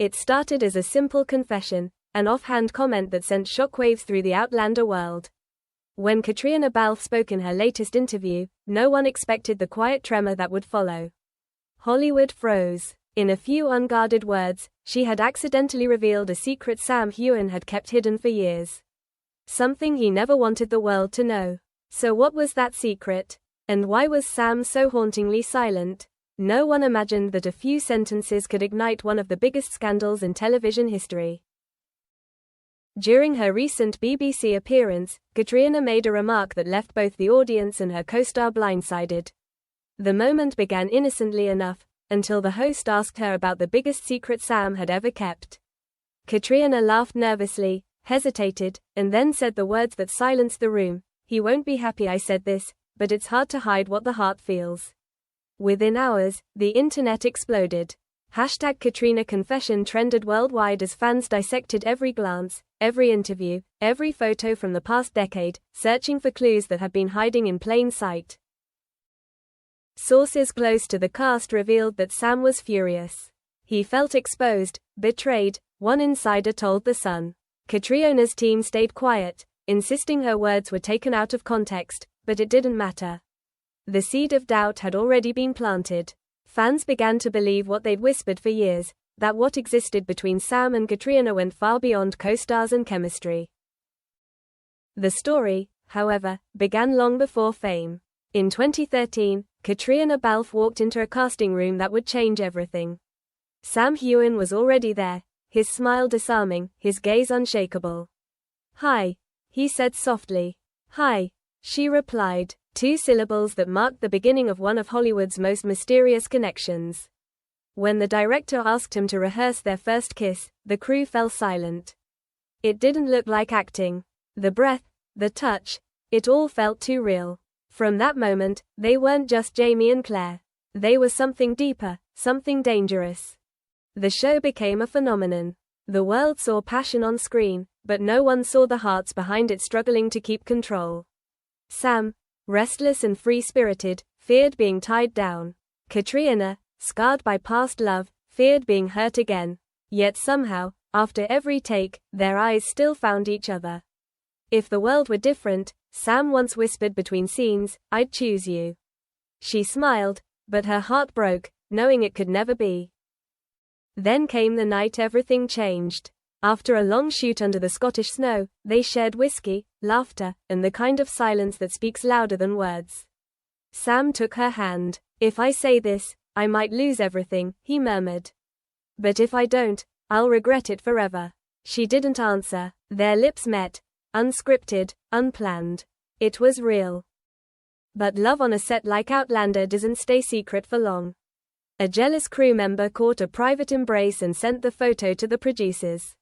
It started as a simple confession, an offhand comment that sent shockwaves through the Outlander world. When Caitríona Balfe spoke in her latest interview, no one expected the quiet tremor that would follow. Hollywood froze. In a few unguarded words, she had accidentally revealed a secret Sam Heughan had kept hidden for years. Something he never wanted the world to know. So what was that secret? And why was Sam so hauntingly silent? No one imagined that a few sentences could ignite one of the biggest scandals in television history. During her recent BBC appearance, Caitríona made a remark that left both the audience and her co-star blindsided. The moment began innocently enough, until the host asked her about the biggest secret Sam had ever kept. Caitríona laughed nervously, hesitated, and then said the words that silenced the room. "He won't be happy I said this, but it's hard to hide what the heart feels." Within hours, the internet exploded. #Caitríona Confession trended worldwide as fans dissected every glance, every interview, every photo from the past decade, searching for clues that had been hiding in plain sight. Sources close to the cast revealed that Sam was furious. He felt exposed, betrayed, one insider told The Sun. Caitríona's team stayed quiet, insisting her words were taken out of context, but it didn't matter. The seed of doubt had already been planted. Fans began to believe what they'd whispered for years, that what existed between Sam and Caitríona went far beyond co-stars and chemistry. The story, however, began long before fame. In 2013, Caitríona Balfe walked into a casting room that would change everything. Sam Heughan was already there, his smile disarming, his gaze unshakable. "Hi," he said softly. "Hi," she replied, 2 syllables that marked the beginning of one of Hollywood's most mysterious connections. When the director asked him to rehearse their first kiss, the crew fell silent. It didn't look like acting. The breath, the touch, it all felt too real. From that moment, they weren't just Jamie and Claire. They were something deeper, something dangerous. The show became a phenomenon. The world saw passion on screen, but no one saw the hearts behind it struggling to keep control. Sam, restless and free-spirited, feared being tied down. Caitríona, scarred by past love, feared being hurt again. Yet somehow, after every take, their eyes still found each other. "If the world were different," Sam once whispered between scenes, "I'd choose you." She smiled, but her heart broke, knowing it could never be. Then came the night everything changed. After a long shoot under the Scottish snow, they shared whiskey, laughter, and the kind of silence that speaks louder than words. Sam took her hand. "If I say this, I might lose everything," he murmured. "But if I don't, I'll regret it forever." She didn't answer. Their lips met. Unscripted, unplanned. It was real. But love on a set like Outlander doesn't stay secret for long. A jealous crew member caught a private embrace and sent the photo to the producers.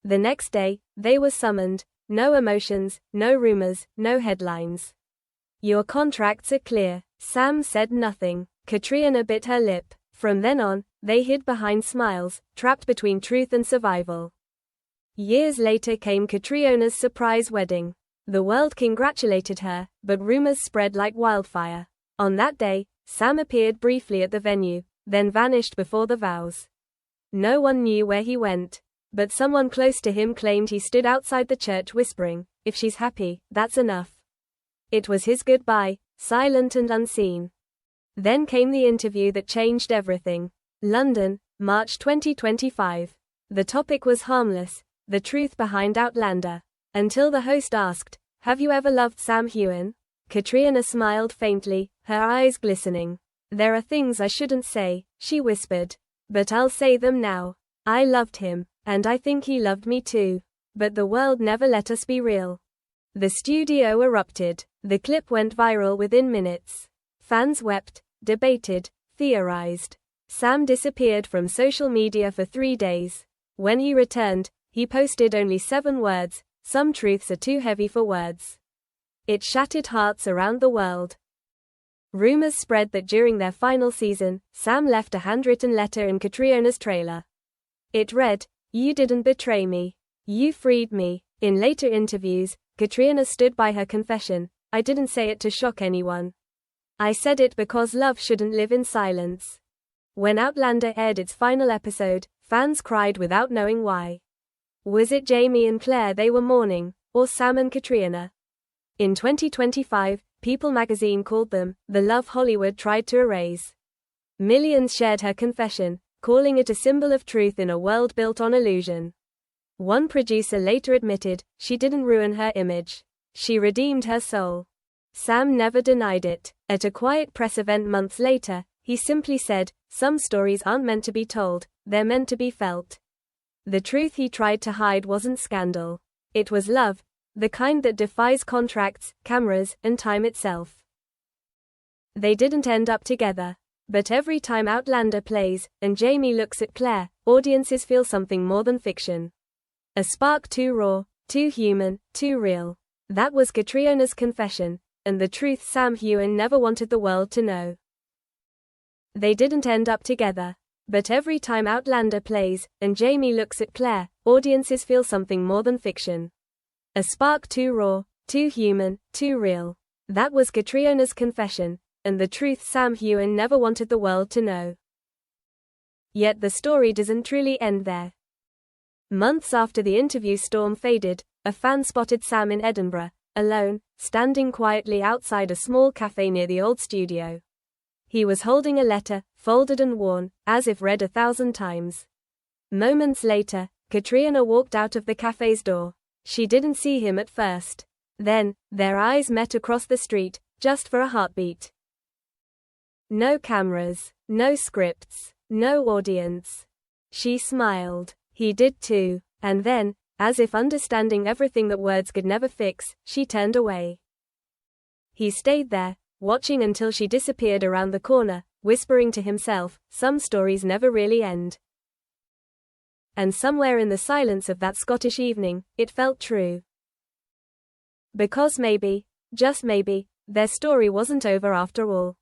The next day, they were summoned. No emotions, no rumors, no headlines. "Your contracts are clear." Sam said nothing. Caitríona bit her lip. From then on, they hid behind smiles, trapped between truth and survival. Years later came Caitríona's surprise wedding. The world congratulated her, but rumors spread like wildfire. On that day, Sam appeared briefly at the venue, then vanished before the vows. No one knew where he went, but someone close to him claimed he stood outside the church whispering, "If she's happy, that's enough." It was his goodbye, silent and unseen. Then came the interview that changed everything. London, March 2025. The topic was harmless, the truth behind Outlander. Until the host asked, "Have you ever loved Sam Heughan?" Caitríona smiled faintly, her eyes glistening. "There are things I shouldn't say," she whispered. "But I'll say them now. I loved him, and I think he loved me too. But the world never let us be real." The studio erupted. The clip went viral within minutes. Fans wept, debated, theorized. Sam disappeared from social media for 3 days. When he returned, he posted only 7 words, "Some truths are too heavy for words." It shattered hearts around the world. Rumors spread that during their final season, Sam left a handwritten letter in Caitríona's trailer. It read, "You didn't betray me. You freed me." In later interviews, Caitríona stood by her confession, "I didn't say it to shock anyone. I said it because love shouldn't live in silence." When Outlander aired its final episode, Fans cried without knowing why. Was it Jamie and Claire they were mourning, or Sam and Caitríona? In 2025, People magazine called them the love Hollywood tried to erase. Millions shared her confession, calling it a symbol of truth in a world built on illusion. One producer later admitted, she didn't ruin her image. She redeemed her soul. Sam never denied it. At a quiet press event months later, he simply said, "Some stories aren't meant to be told, they're meant to be felt." The truth he tried to hide wasn't scandal. It was love, the kind that defies contracts, cameras, and time itself. They didn't end up together. But every time Outlander plays, and Jamie looks at Claire, audiences feel something more than fiction. A spark too raw, too human, too real. That was Caitríona's confession, and the truth Sam Heughan never wanted the world to know. They didn't end up together. But every time Outlander plays, and Jamie looks at Claire, audiences feel something more than fiction. A spark too raw, too human, too real. That was Caitríona's confession, and the truth Sam Heughan never wanted the world to know. Yet the story doesn't truly end there. Months after the interview storm faded, a fan spotted Sam in Edinburgh, alone, standing quietly outside a small cafe near the old studio. He was holding a letter, folded and worn, as if read 1,000 times. Moments later, Caitríona walked out of the cafe's door. She didn't see him at first. Then, their eyes met across the street, just for a heartbeat. No cameras, no scripts, no audience. She smiled. He did too. And then, as if understanding everything that words could never fix, she turned away. He stayed there, watching until she disappeared around the corner, whispering to himself, "Some stories never really end." And somewhere in the silence of that Scottish evening, it felt true. Because maybe, just maybe, their story wasn't over after all.